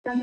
What's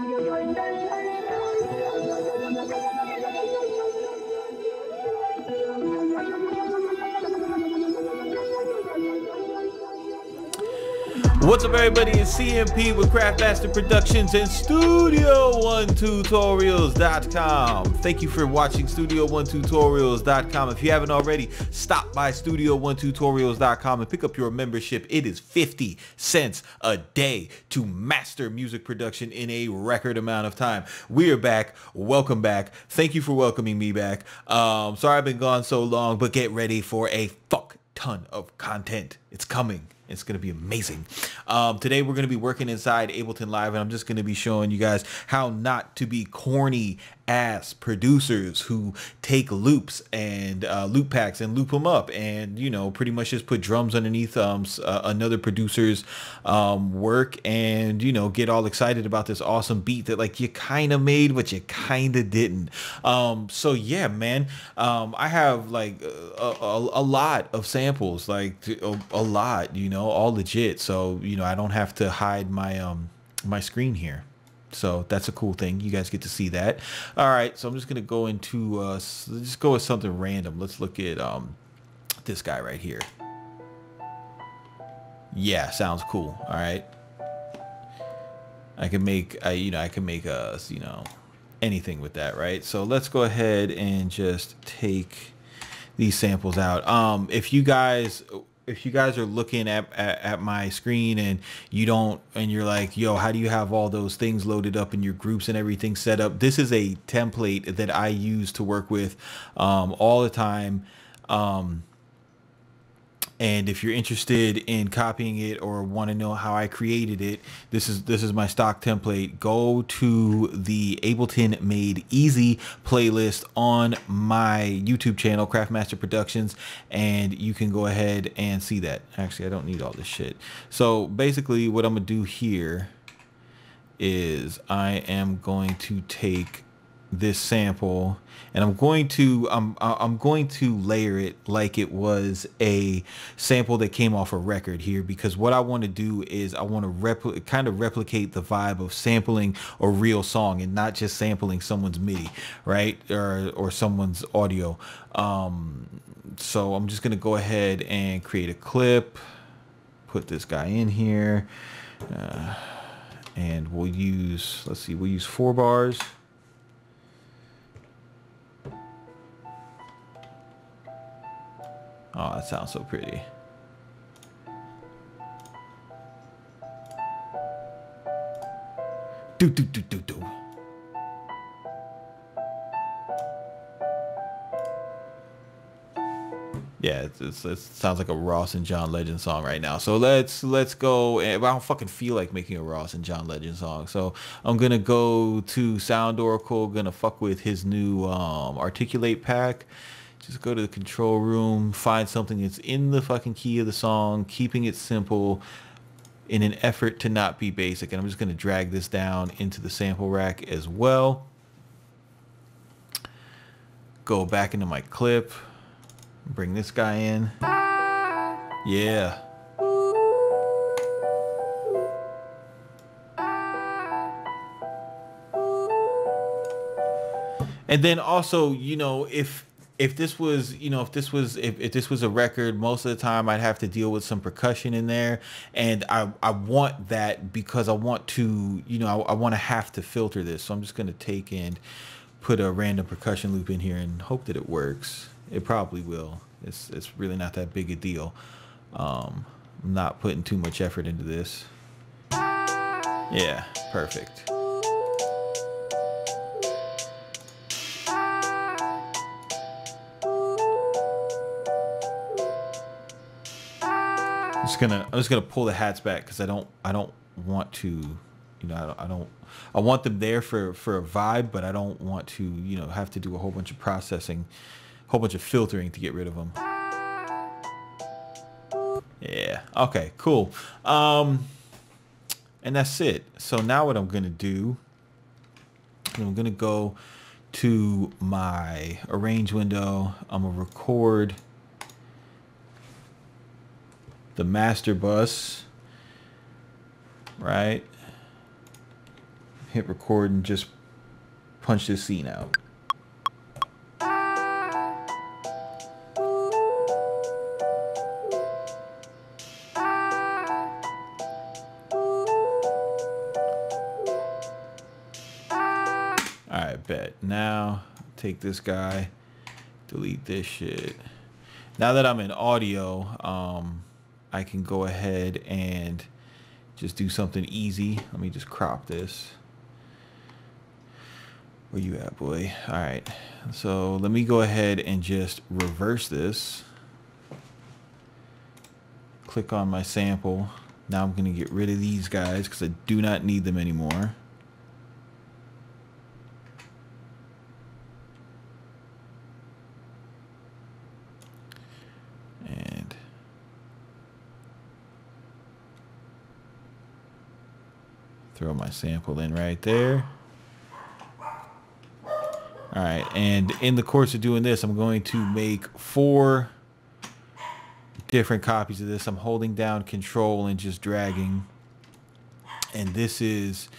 up, everybody? It's CMP with Craftmaster Productions and Studio1Tutorials.com. Thank you for watching Studio1Tutorials.com. If you haven't already, stop by Studio1Tutorials.com and pick up your membership. It is 50 cents a day to master music production in a record amount of time. We are back. Welcome back. Thank you for welcoming me back. Sorry I've been gone so long, but get ready for a fuck ton of content. It's coming. It's going to be amazing. Today we're going to be working inside Ableton Live, and I'm just going to be showing you guys how not to be corny ass producers who take loops and loop packs and loop them up, and you know, pretty much just put drums underneath another producer's work, and you know, get all excited about this awesome beat that like you kind of made but you kind of didn't. So yeah, man, I have like a lot of samples, like a lot, you know, all legit. So you know, I don't have to hide my my screen here. So that's a cool thing. You guys get to see that. All right, so I'm just gonna go into let's just go with something random. Let's look at this guy right here. Yeah, sounds cool. All right, I can make you know, I can make you know, anything with that, right? So let's go ahead and just take these samples out. If you guys are looking at my screen and you're like, yo, how do you have all those things loaded up in your groups and everything set up? This is a template that I use to work with all the time. And if you're interested in copying it or want to know how I created it, this is my stock template. Go to the Ableton Made Easy playlist on my YouTube channel, Craftmaster Productions, and you can go ahead and see that. Actually, I don't need all this shit. So basically what I'm gonna do here is I am going to take this sample and I'm going to layer it like it was a sample that came off a record here, because what I want to do is I want to replicate the vibe of sampling a real song and not just sampling someone's MIDI, right, or someone's audio. So I'm just gonna go ahead and create a clip, put this guy in here, and we'll use, let's see, we'll use 4 bars. Oh, that sounds so pretty. Do do do do do. Yeah, it sounds like a Ross and John Legend song right now. So let's go. I don't fucking feel like making a Ross and John Legend song. So I'm gonna go to Sound Oracle. Gonna fuck with his new Articulate pack. Just go to the control room, find something that's in the fucking key of the song, keeping it simple in an effort to not be basic. And I'm just going to drag this down into the sample rack as well. Go back into my clip, bring this guy in. Yeah. And then also, you know, if this was, you know, if this was a record, most of the time I'd have to deal with some percussion in there, and I want that because I want to, you know, I want to have to filter this. So I'm just going to take and put a random percussion loop in here and hope that it works. It probably will. It's really not that big a deal. I'm not putting too much effort into this. Yeah, perfect. I'm just gonna pull the hats back because I don't want to, you know, I want them there for a vibe, but I don't want to, you know, have to do a whole bunch of processing, a whole bunch of filtering to get rid of them. Yeah. Okay. Cool. And that's it. So now what I'm gonna do, I'm gonna go to my arrange window. I'm gonna record the master bus, right? hit record and just punch this scene out. Alright, bet. Now, take this guy, delete this shit. Now that I'm in audio, I can go ahead and just do something easy. Let me just crop this. Where you at, boy? Alright, so let me go ahead and just reverse this. Click on my sample. Now I'm going to get rid of these guys because I do not need them anymore. Throw my sample in right there. All right, and in the course of doing this, I'm going to make 4 different copies of this. I'm holding down Control and just dragging. And these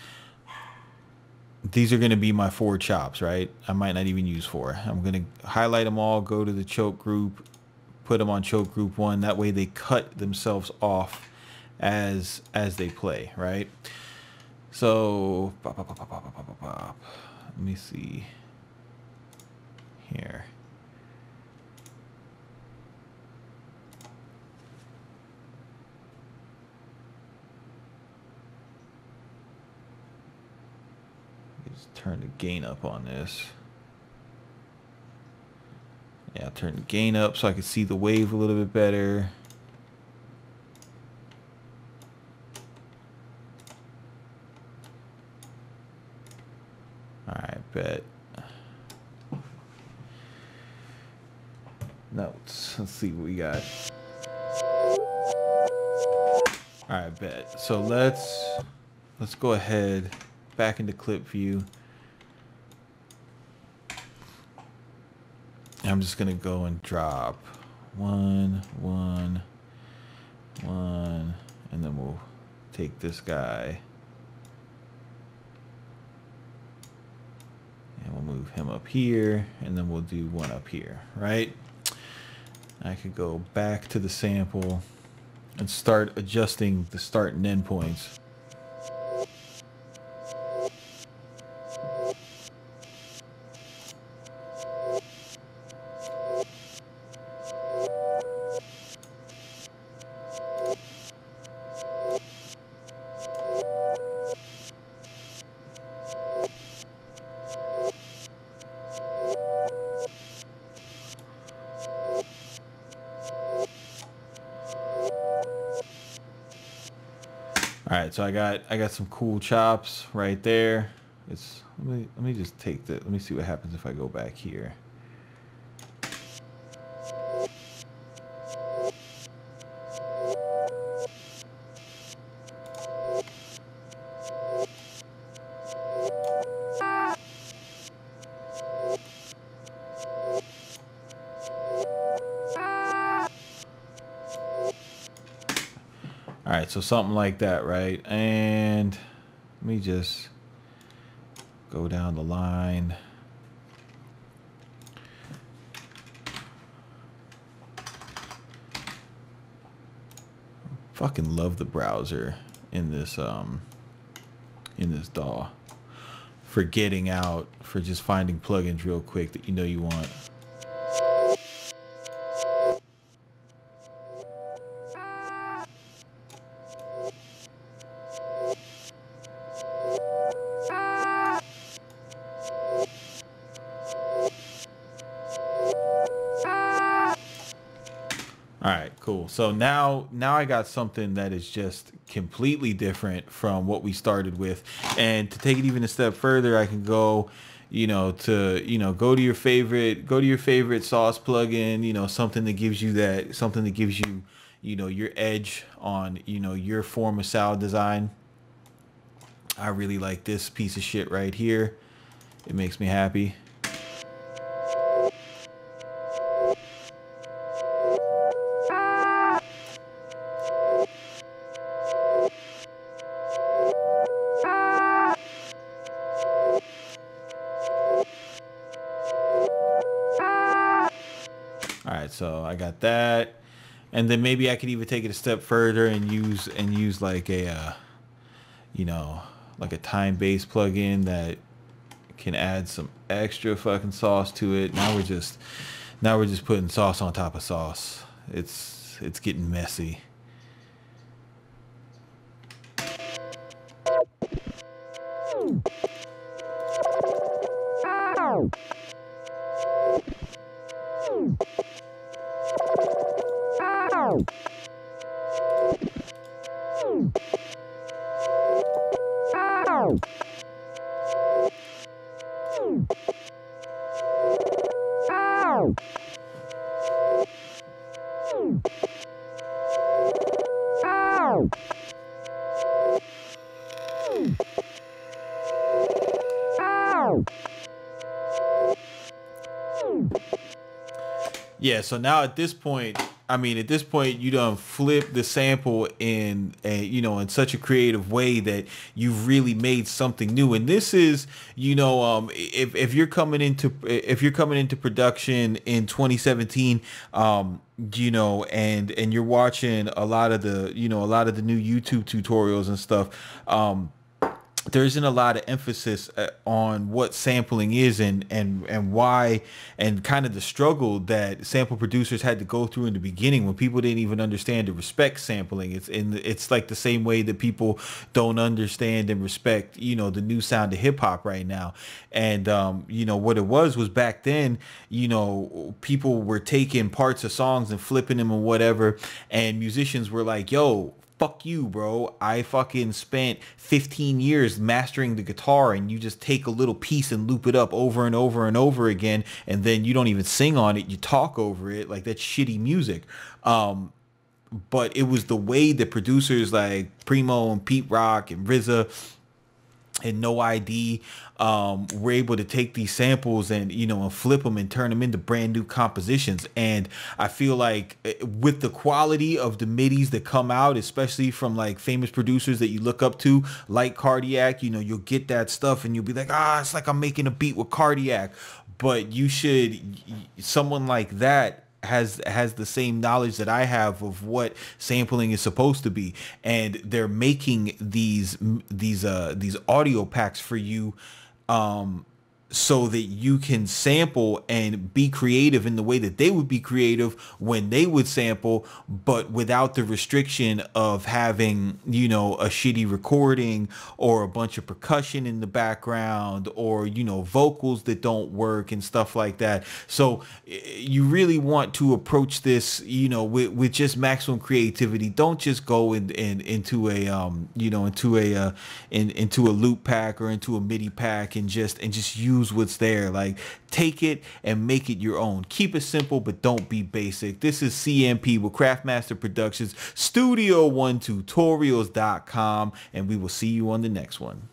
are going to be my 4 chops, right? I might not even use 4. I'm going to highlight them all, go to the choke group, put them on choke group 1. That way they cut themselves off as they play, right? So, let me see here. Just turn the gain up on this. Yeah, I'll turn the gain up so I can see the wave a little bit better. Alright, bet. Notes. Let's see what we got. Alright, bet. So let's go ahead back into clip view. I'm just gonna go and drop 1, 1, 1, and then we'll take this guy. And we'll move him up here, and then we'll do 1 up here, right? I could go back to the sample and start adjusting the start and end points. All right, so I got some cool chops right there. Let me just take that. Let me see what happens if I go back here. All right, so something like that, right? And let me just go down the line. Fucking love the browser in this DAW. For getting out, for just finding plugins real quick that you know you want. All right, cool. So now I got something that is just completely different from what we started with. And to take it even a step further, I can go, go to your favorite sauce plugin, something that gives you your edge on, your form of sound design. I really like this piece of shit right here. It makes me happy. So I got that. And then maybe I could even take it a step further and use like a, you know, like a time-based plugin that can add some extra fucking sauce to it. Now we're just putting sauce on top of sauce. It's getting messy. Yeah, so now at this point, I mean, at this point, you done flip the sample in a, you know, in such a creative way that you've really made something new. And this is, you know, if you're coming into production in 2017, you know, and you're watching a lot of the new YouTube tutorials and stuff, there isn't a lot of emphasis on what sampling is and why, and kind of the struggle that sample producers had to go through in the beginning when people didn't even understand to respect sampling. It's like the same way that people don't understand and respect, you know, the new sound of hip hop right now. And you know, what it was back then, you know, people were taking parts of songs and flipping them and whatever, and musicians were like, yo, fuck you, bro. I fucking spent 15 years mastering the guitar, and you just take a little piece and loop it up over and over and over again, and then you don't even sing on it, you talk over it. Like, that's shitty music. But it was the way that producers like Primo and Pete Rock and RZA and No ID were able to take these samples and, you know, and flip them and turn them into brand new compositions. And I feel like with the quality of the midis that come out, especially from like famous producers that you look up to, like Cardiac, you know, you'll get that stuff and you'll be like, it's like I'm making a beat with Cardiac. But you should, someone like that has the same knowledge that I have of what sampling is supposed to be, and they're making these audio packs for you so that you can sample and be creative in the way that they would be creative when they would sample, but without the restriction of having, you know, a shitty recording or a bunch of percussion in the background, or, you know, vocals that don't work and stuff like that. So you really want to approach this, you know, with just maximum creativity. Don't just go into a you know, into a loop pack or into a MIDI pack and just use what's there. Like, take it and make it your own. Keep it simple, but don't be basic. This is CMP with Craftmaster Productions, Studio1Tutorials.com, and we will see you on the next one.